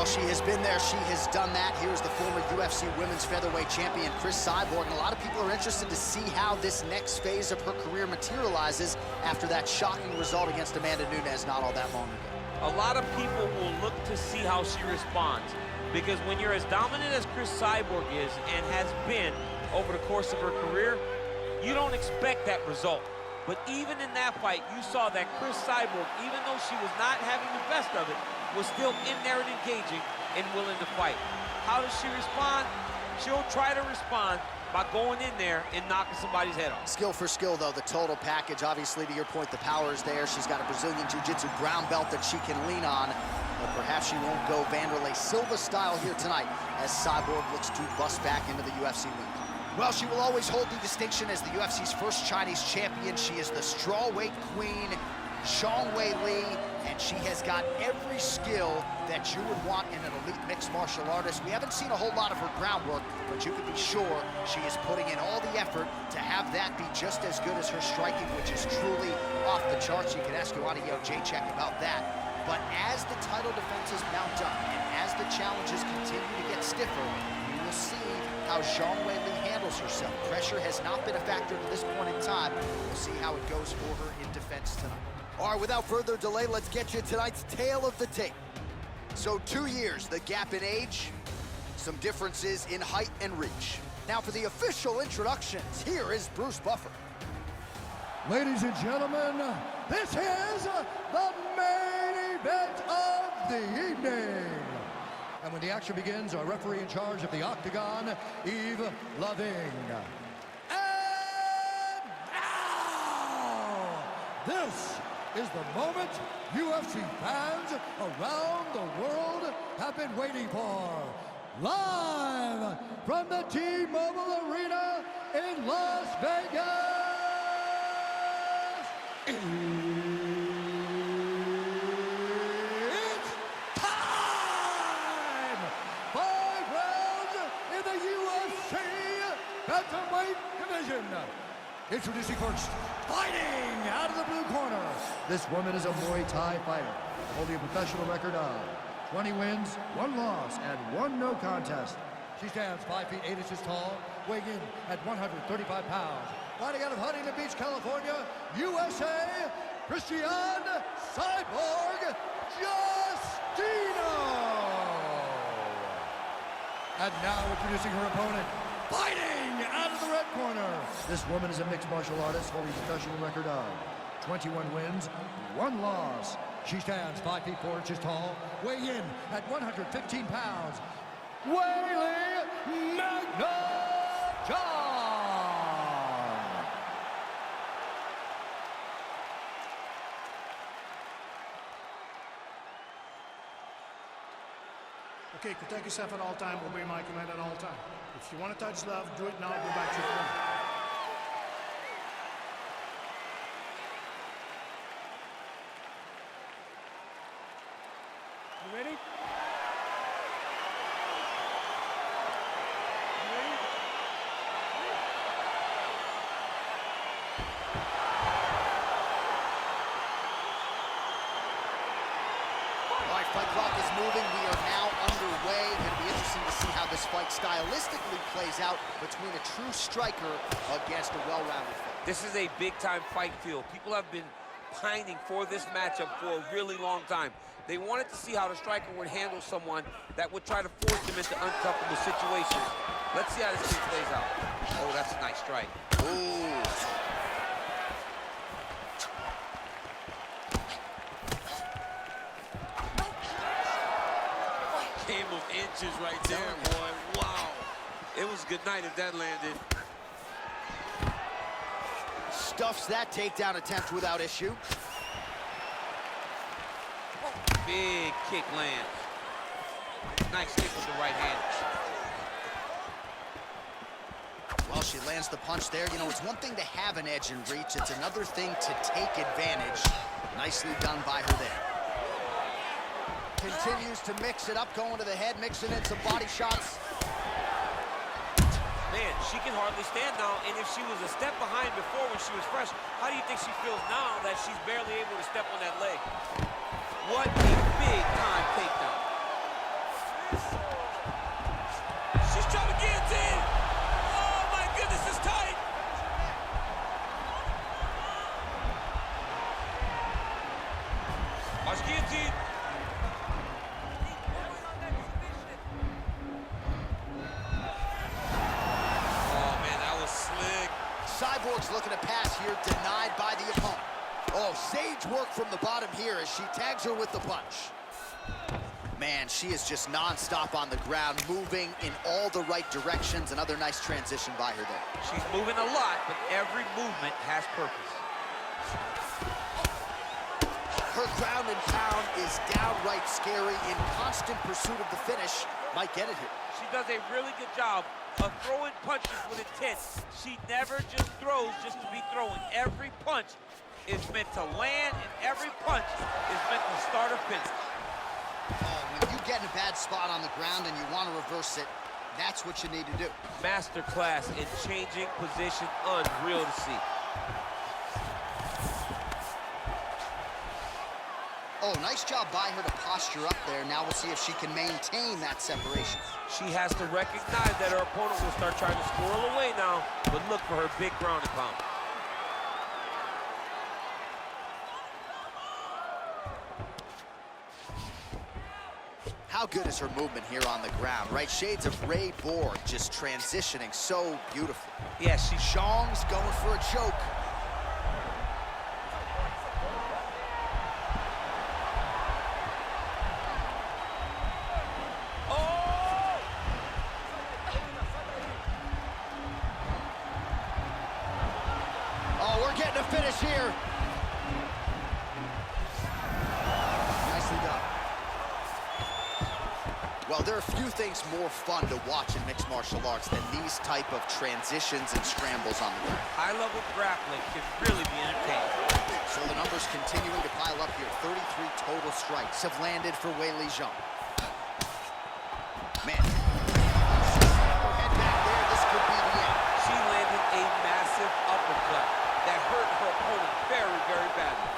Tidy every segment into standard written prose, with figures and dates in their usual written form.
Well, she has been there, she has done that. Here's the former UFC Women's Featherweight Champion, Cris Cyborg, and a lot of people are interested to see how this next phase of her career materializes after that shocking result against Amanda Nunes not all that long ago. A lot of people will look to see how she responds, because when you're as dominant as Cris Cyborg is and has been over the course of her career, you don't expect that result. But even in that fight, you saw that Cris Cyborg, even though she was not having the best of it, was still in there and engaging and willing to fight. How does she respond? She'll try to respond by going in there and knocking somebody's head off. Skill for skill, though, the total package. Obviously, to your point, the power is there. She's got a Brazilian Jiu-Jitsu brown belt that she can lean on. But perhaps she won't go Vanderlei Silva style here tonight as Cyborg looks to bust back into the UFC ring. Well, she will always hold the distinction as the UFC's first Chinese champion. She is the strawweight queen, Zhang Weili, and she has got every skill that you would want in an elite mixed martial artist. We haven't seen a whole lot of her groundwork, but you can be sure she is putting in all the effort to have that be just as good as her striking, which is truly off the charts. You can ask Joanna Jacek about that. But as the title defenses mount up and as the challenges continue to get stiffer, you will see how Zhang Weili handles herself. Pressure has not been a factor to this point in time. We'll see how it goes for her in defense tonight. All right, without further delay, let's get you tonight's tale of the tape. So 2 years, the gap in age, some differences in height and reach. Now for the official introductions, here is Bruce Buffer. Ladies and gentlemen, this is the main event of the evening. And when the action begins, our referee in charge of the Octagon, Yves Lavigne. And now, this is the moment UFC fans around the world have been waiting for. Live from the T-Mobile Arena in Las Vegas. It's time! 5 rounds in the UFC Bantamweight division. Introducing first, fighting out of the blue corner. This woman is a Muay Thai fighter, holding a professional record of 20 wins, 1 loss, and 1 no contest. She stands 5 feet 8 inches tall, weighing in at 135 pounds. Fighting out of Huntington Beach, California, USA, Christian Cyborg Justino. And now introducing her opponent, fighting out of the red corner. This woman is a mixed martial artist holding a professional record of 21 wins, 1 loss. She stands 5 feet 4 inches tall, weighing in at 115 pounds. Weili Magna-John. Okay, protect yourself at all time, obey my command at all time. If you want to touch love, do it now, go back to your phone. You ready? Fight clock is moving. We are now underway. Going to be interesting to see how this fight stylistically plays out between a true striker against a well-rounded fighter. This is a big-time fight field. People have been pining for this matchup for a really long time. They wanted to see how the striker would handle someone that would try to force them into uncomfortable situations. Let's see how this thing plays out. Oh, that's a nice strike. Ooh. Game of inches right there, boy. Wow. It was good night if that landed. Stuffs that takedown attempt without issue. Big kick lands. Nice kick with the right hand. Well, she lands the punch there. You know, it's one thing to have an edge and reach. It's another thing to take advantage. Nicely done by her there. Continues to mix it up, going to the head, mixing in some body shots. Man, she can hardly stand now, and if she was a step behind before when she was fresh, how do you think she feels now that she's barely able to step on that leg? What a big-time takedown. pass here, denied by the opponent. Oh, sage work from the bottom here as she tags her with the punch. Man, she is just non-stop on the ground, moving in all the right directions. Another nice transition by her there. She's moving a lot, but every movement has purpose. Her ground and pound is downright scary, in constant pursuit of the finish. Might get it here. She does a really good job of throwing punches with intent. She never just throws just to be throwing. Every punch is meant to land, and every punch is meant to start or finish. When you get in a bad spot on the ground and you want to reverse it, that's what you need to do. Masterclass in changing position, unreal to see. Oh, nice job by her to posture up there. Now we'll see if she can maintain that separation. She has to recognize that her opponent will start trying to squirrel away now, but look for her big ground and pound. How good is her movement here on the ground, right? Shades of Ray Borg, just transitioning so beautifully. Yeah, Zhang's going for a choke. Oh, we're getting a finish here. Nicely done. Well, there are few things more fun to watch in mixed martial arts than these type of transitions and scrambles on the ground. High-level grappling can really be entertaining. So the numbers continuing to pile up here. 33 total strikes have landed for Weili Zhang. Man. Head back there, this could be the end. She landed a massive uppercut that hurt her opponent very, very badly.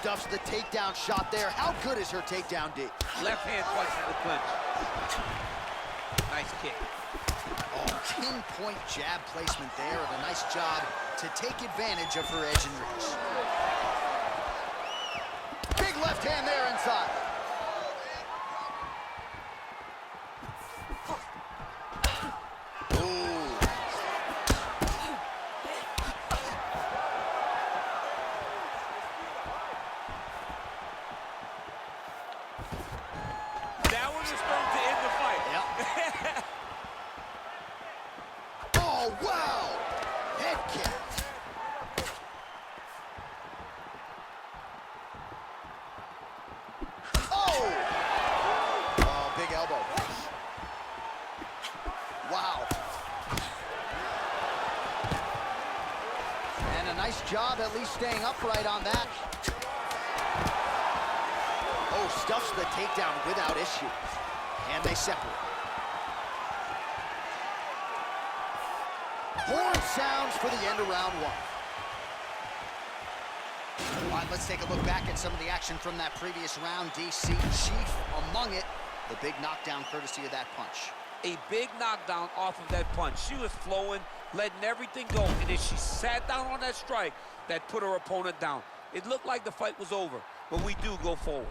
Stuffs the takedown shot there. How good is her takedown, D? Left hand punch in the clinch. Nice kick. Oh, pinpoint jab placement there, and a nice job to take advantage of her edge and reach. Big left hand there inside. Oh, wow! Head kick. Oh! Oh, big elbow. Wow. And a nice job at least staying upright on that. Oh, stuffs the takedown without issue. And they separate. Horn sounds for the end of round one. All right, let's take a look back at some of the action from that previous round. DC, chief among it, the big knockdown courtesy of that punch. A big knockdown off of that punch. She was flowing, letting everything go, and then she sat down on that strike that put her opponent down. It looked like the fight was over, but we do go forward.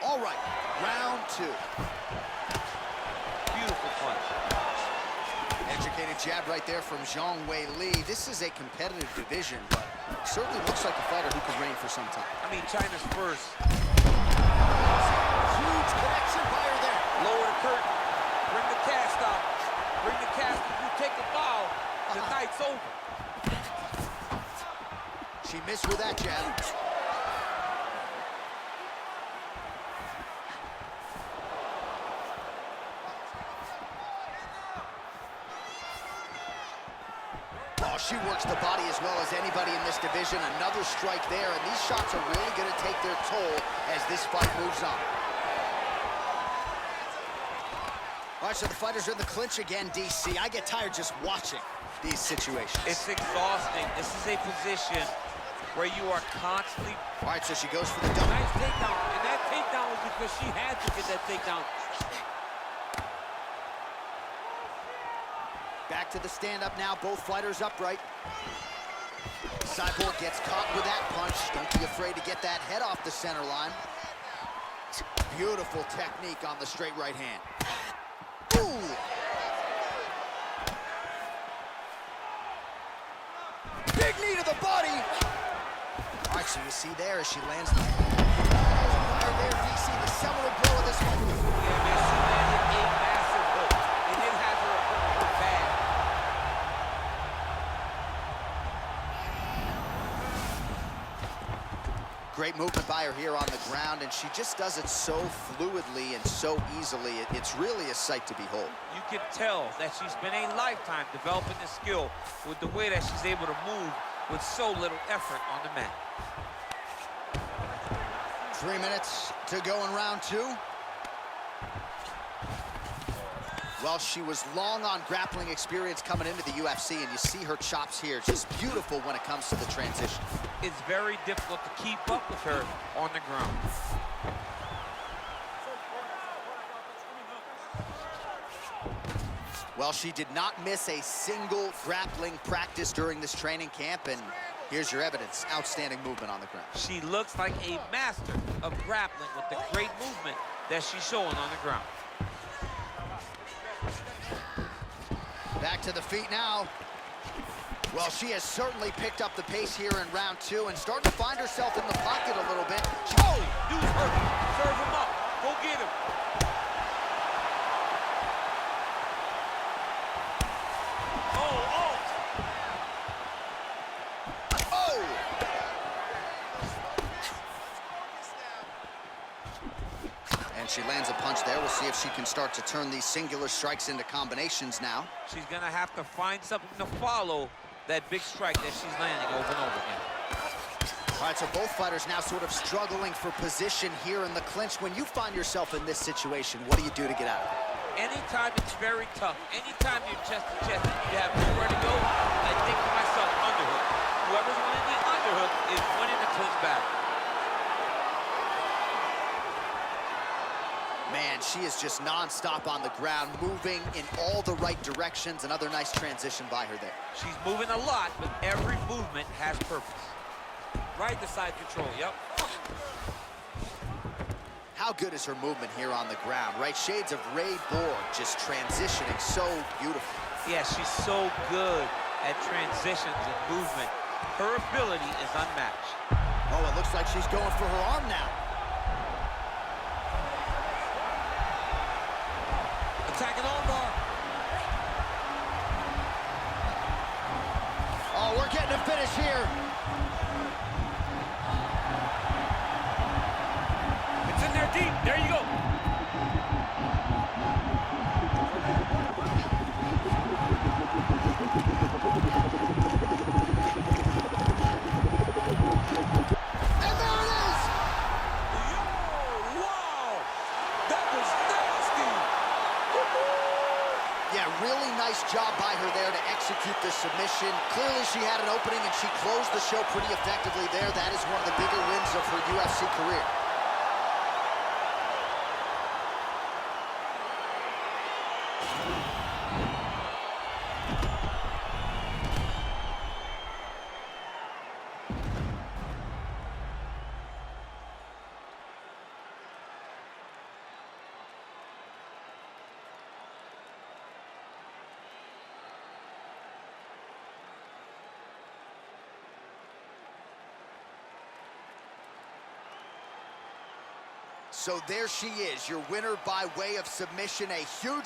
All right, round two. Beautiful punch. Educated jab right there from Zhang Weili. This is a competitive division, but certainly looks like a fighter who could reign for some time. I mean, China's first. Huge connection by her there. Lower the curtain. Bring the cast out. Bring the cast. If you take a bow, the night's over. She missed with that jab. Oh, she works the body as well as anybody in this division. Another strike there, and these shots are really going to take their toll as this fight moves on. All right, so the fighters are in the clinch again, DC. I get tired just watching these situations. It's exhausting. This is a position where you are constantly... All right, so she goes for the double. Nice takedown, and because she had to get that takedown. Back to the stand-up now, both fighters upright. Cyborg gets caught with that punch. Don't be afraid to get that head off the center line. Beautiful technique on the straight right hand. Ooh! Big knee to the body! All right, so you see there as she lands the... There, DC, the seminal blow of this one. Yeah, man, she landed a massive hook. It did have her bad. Great movement by her here on the ground, and she just does it so fluidly and so easily. It's really a sight to behold. You can tell that she's been a lifetime developing the skill with the way that she's able to move with so little effort on the mat. 3 minutes to go in round two. Well, she was long on grappling experience coming into the UFC, and you see her chops here. Just beautiful when it comes to the transition. It's very difficult to keep up with her on the ground. Well, she did not miss a single grappling practice during this training camp, and here's your evidence. Outstanding movement on the ground. She looks like a master of grappling with the great movement that she's showing on the ground. Back to the feet now. Well, she has certainly picked up the pace here in round two and starting to find herself in the pocket a little bit. Oh, dude's hurt. Serve him up. Go get him. And she lands a punch there. We'll see if she can start to turn these singular strikes into combinations now. She's going to have to find something to follow that big strike that she's landing over and over again. All right, so both fighters now sort of struggling for position here in the clinch. When you find yourself in this situation, what do you do to get out of it? Anytime it's very tough, anytime you're chest to chest and you have nowhere to go, I think to myself, underhook. Whoever's winning the underhook is winning the clinch battle. Man, she is just nonstop on the ground, moving in all the right directions. Another nice transition by her there. She's moving a lot, but every movement has purpose. Right to side control, yep. How good is her movement here on the ground, right? Shades of Ray Borg, just transitioning so beautiful. Yeah, she's so good at transitions and movement. Her ability is unmatched. Oh, it looks like she's going for her arm now. Attacking armbar. Oh, we're getting a finish here. It's in there deep. There you go. And there it is! Yo, wow. That was nasty. Yeah, really nice job by her there to execute the submission. Clearly she had an opening and she closed the show pretty effectively there. That is one of the bigger wins of her UFC career. So there she is, your winner by way of submission. A huge